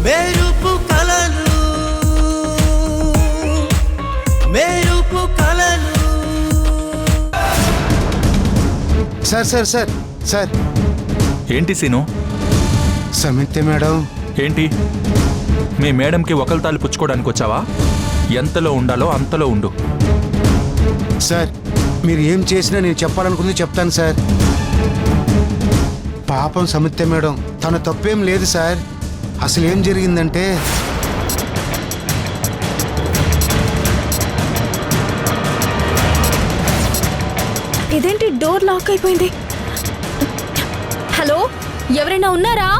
మెరుపు కలలు మెరుపు కలలు. సార్ సార్ సార్ సార్ ఏంటి సీను? సమిత్య మేడం. ఏంటి మీ మేడంకి ఒకళ్ళ పుచ్చుకోవడానికి వచ్చావా? ఎంతలో ఉండాలో అంతలో ఉండు. సార్ మీరు ఏం చేసినా నేను చెప్పాలనుకుంది చెప్తాను సార్. పాపం సమిత్య మేడం, తన తప్పేం లేదు సార్. అసలు ఏం జరిగిందంటే ఇదేంటి డోర్ లాక్ అయిపోయింది? హలో, ఎవరైనా ఉన్నారా?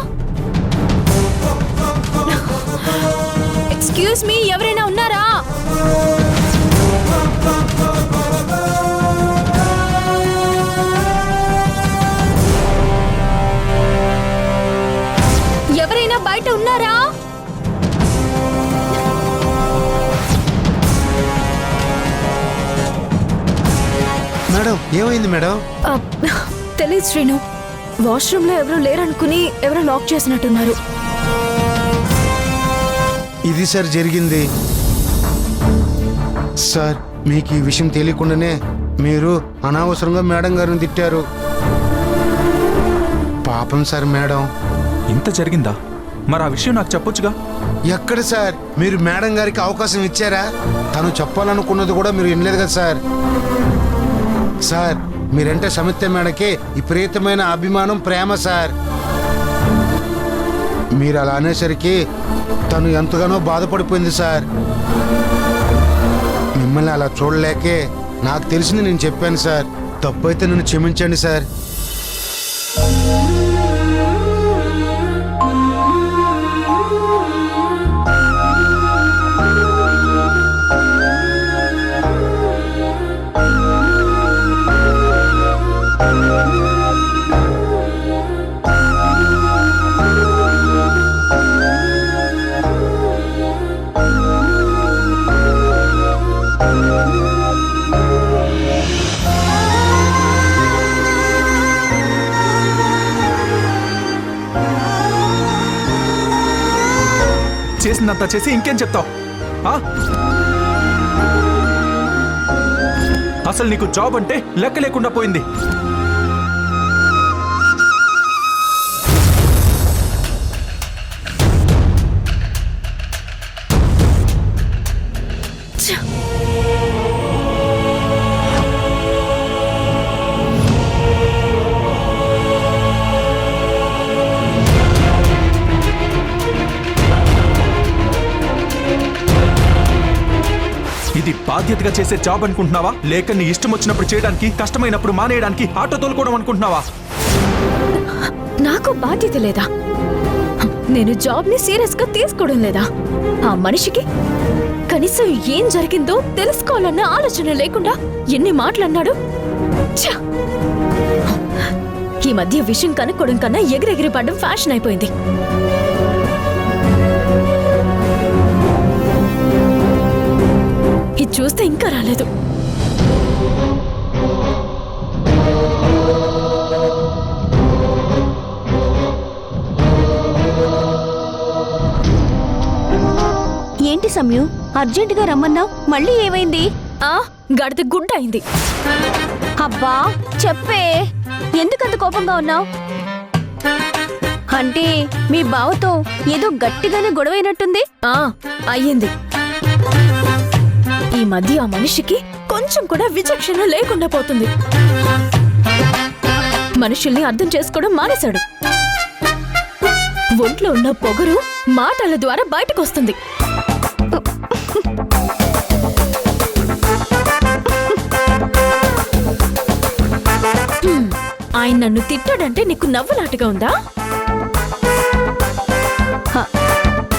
ఎక్స్క్యూజ్ మీ, ఎవరైనా ఉన్నారా? ఎవరైనా బయట ఉన్నారా? మేడం ఏమైంది మేడం? తెలియదు శ్రీను, వాష్రూమ్ లో ఎవరో లేరనుకుని ఎవరో లాక్ చేసినట్టున్నారు. ఇది సార్ జరిగింది. సార్ మీకు ఈ విషయం తెలియకుండానే మీరు అనవసరంగా మేడం గారిని తిట్టారు. పాపం సార్ మేడం. ఇంత జరిగిందా? మరి ఆ విషయం నాకు చెప్పొచ్చుగా. ఎక్కడ సార్, మీరు మేడం గారికి అవకాశం ఇచ్చారా? తను చెప్పాలనుకున్నది కూడా మీరు వినలేదు కదా సార్. సార్ మీరంటే సమిత్య మేడకే విపరీతమైన అభిమానం, ప్రేమ సార్. మీరు అలా అనేసరికి తను ఎంతగానో బాధపడిపోయింది సార్. మిమ్మల్ని అలా చూడలేకే నాకు తెలిసింది నేను చెప్పాను సార్. తప్పైతే నన్ను క్షమించండి సార్. చేసిందంతా చేసి ఇంకేం చెప్తావు? అసలు నీకు జాబ్ అంటే లెక్క లేకుండా పోయింది. ఇది బాధ్యతగా చేసే జాబ్ అనుకుంటున్నావా, లేక నీ ఇష్టం వచ్చినప్పుడు చేయడానికి, కష్టమైనప్పుడు మానేయడానికి ఆటో తోలుకోవడం అనుకుంటున్నావా? నాకు బాధ్యత లేదా? నేను జాబ్ ని సీరియస్ గా తీసుకోవడం లేదా? ఆ మనిషికి కనీసం ఏం జరిగిందో తెలుసుకోవాలన్న ఆలోచన లేకుండా ఎన్ని మాటలన్నాడు. ఈ మధ్య విషయం కనుక్కోవడం కన్నా ఎగిరెగిరి పడడం ఫ్యాషన్ అయిపోయింది. ఇది చూస్తే ఇంకా రాలేదు. ఏంటి సమయం, అర్జెంటుగా రమ్మన్నావు? మళ్ళీ ఏమైంది? గడితే గుడ్డ అయింది. అబ్బా చెప్పే, ఎందుకంత కోపంగా ఉన్నావు? అంటే మీ బావతో ఏదో గట్టిగానే గొడవైనట్టుంది. అయ్యింది. ఈ మధ్య ఆ మనిషికి కొంచెం కూడా విచక్షణ లేకుండా పోతుంది. మనుషుల్ని అర్థం చేసుకోవడం మానేశాడు. ఒంట్లో ఉన్న పొగరు మాటల ద్వారా బయటకు వస్తుంది. ఆయన నన్ను తిట్టాడంటే నీకు నవ్వులాటగా ఉందా?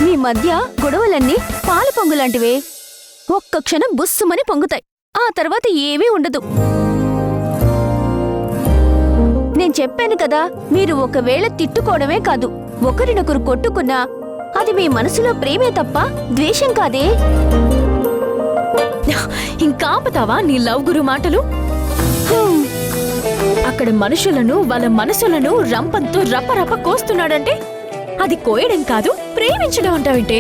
మీ మధ్య గొడవలన్నీ పాల పొంగులాంటివే. ఒక్క క్షణం బుస్సుమని పొంగుతాయి, ఆ తర్వాత ఏమీ ఉండదు. నేను చెప్పాను కదా, మీరు ఒకవేళ తిట్టుకోవడమే కాదు, ఒకరినొకరు కొట్టుకున్నా అది మీ మనసులో ప్రేమే తప్ప ద్వేషం కాదే. ఇంకాపుతావా నీ లవ్ గురు మాటలు? అక్కడ మనుషులను, వాళ్ళ మనసులను రంపంతో రప్పరప్ప కోస్తున్నాడంటే అది కోయడం కాదు ప్రేమించడం అంటావేంటే?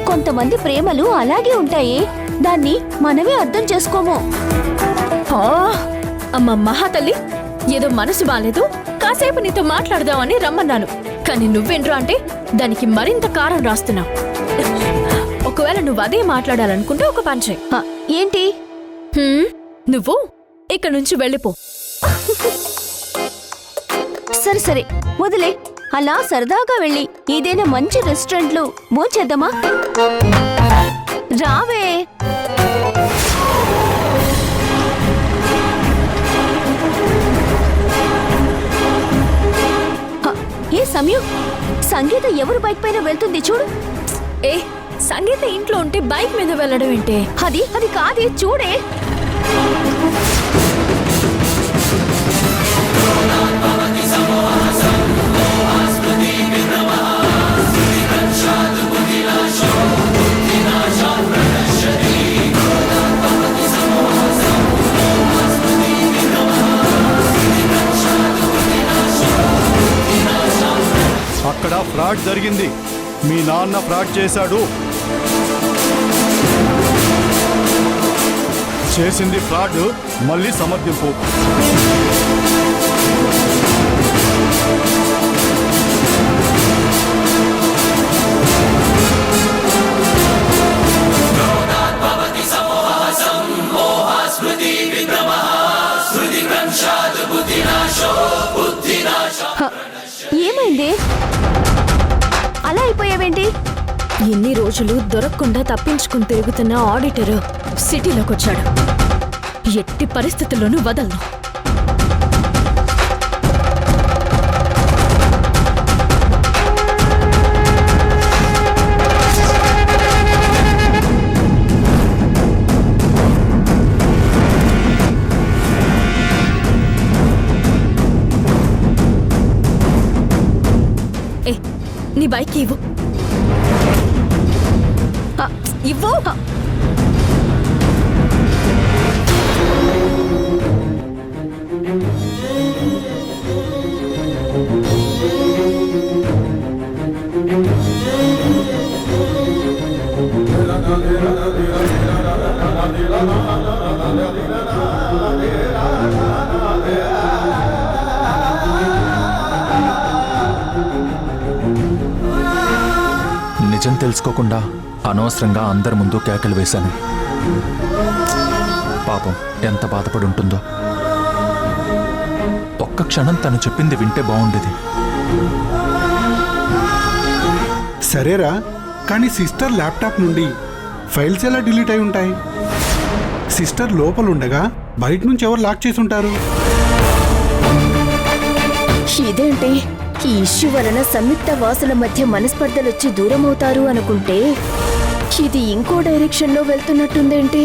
కొంతమంది ప్రేమలు అలాగే ఉంటాయి, దాన్ని మనమే అర్థం చేసుకోము. ఆ, అమ్మ మహాతల్లి, ఏదో మనసు బాలేదు, కాసేపు నీతో మాట్లాడదామని రమ్మన్నాను. కానీ నువ్వేంట్రా అంటే దానికి మరింత కారం రాస్తున్నావు. ఒకవేళ నువ్వు అదే మాట్లాడాలనుకుంటే ఒక పని చెయ్. ఏంటి? నువ్వు ఇక్కడ నుంచి వెళ్ళిపో. సరే సరే వదిలే, అలా సరదాగా వెళ్ళి ఏదైనా మంచి రెస్టారెంట్లు భోంచేద్దామా? రావే. ఏ సమయం, సంగీత ఎవరు బైక్ పైన వెళ్తుంది చూడు. ఏ, సంగీత ఇంట్లో ఉంటే బైక్ మీద వెళ్ళడం ఏంటే? అది అది కాదే, చూడే. అక్కడ ఫ్రాడ్ జరిగింది. మీ నాన్న ఫ్రాడ్ చేశాడు. చేసింది ఫ్రాడ్, మళ్ళీ సమర్థింపు. ఏమైంది? అలా అయిపోయావేంటి? ఎన్ని రోజులు దొరకకుండా తప్పించుకుని తిరుగుతున్న ఆడిటర్ సిటీలోకి వచ్చాడు. ఎట్టి పరిస్థితుల్లోనూ వదలను. ఏ, నీ బైక్ ఇవ్వు. ఇవ్వు. నిజం తెలుసుకోకుండా అనవసరంగా అందరి ముందు కేకలు వేశాను. పాపం ఎంత బాధపడి ఉంటుందో. ఒక్క క్షణం తను చెప్పింది వింటే బాగుండేది. సరేరా, కానీ సిస్టర్ ల్యాప్టాప్ నుండి ఫైల్స్ ఎలా డిలీట్ అయి ఉంటాయి? సిస్టర్ లోపలుండగా బయట నుంచి ఎవరు లాక్ చేసి ఉంటారు? ఇదేంటి, ఈ ఇష్యూ వలన సంయుక్త వాసుల మధ్య మనస్పర్ధలొచ్చి దూరమవుతారు అనుకుంటే ఇది ఇంకో డైరెక్షన్లో వెళ్తున్నట్టుందేంటి?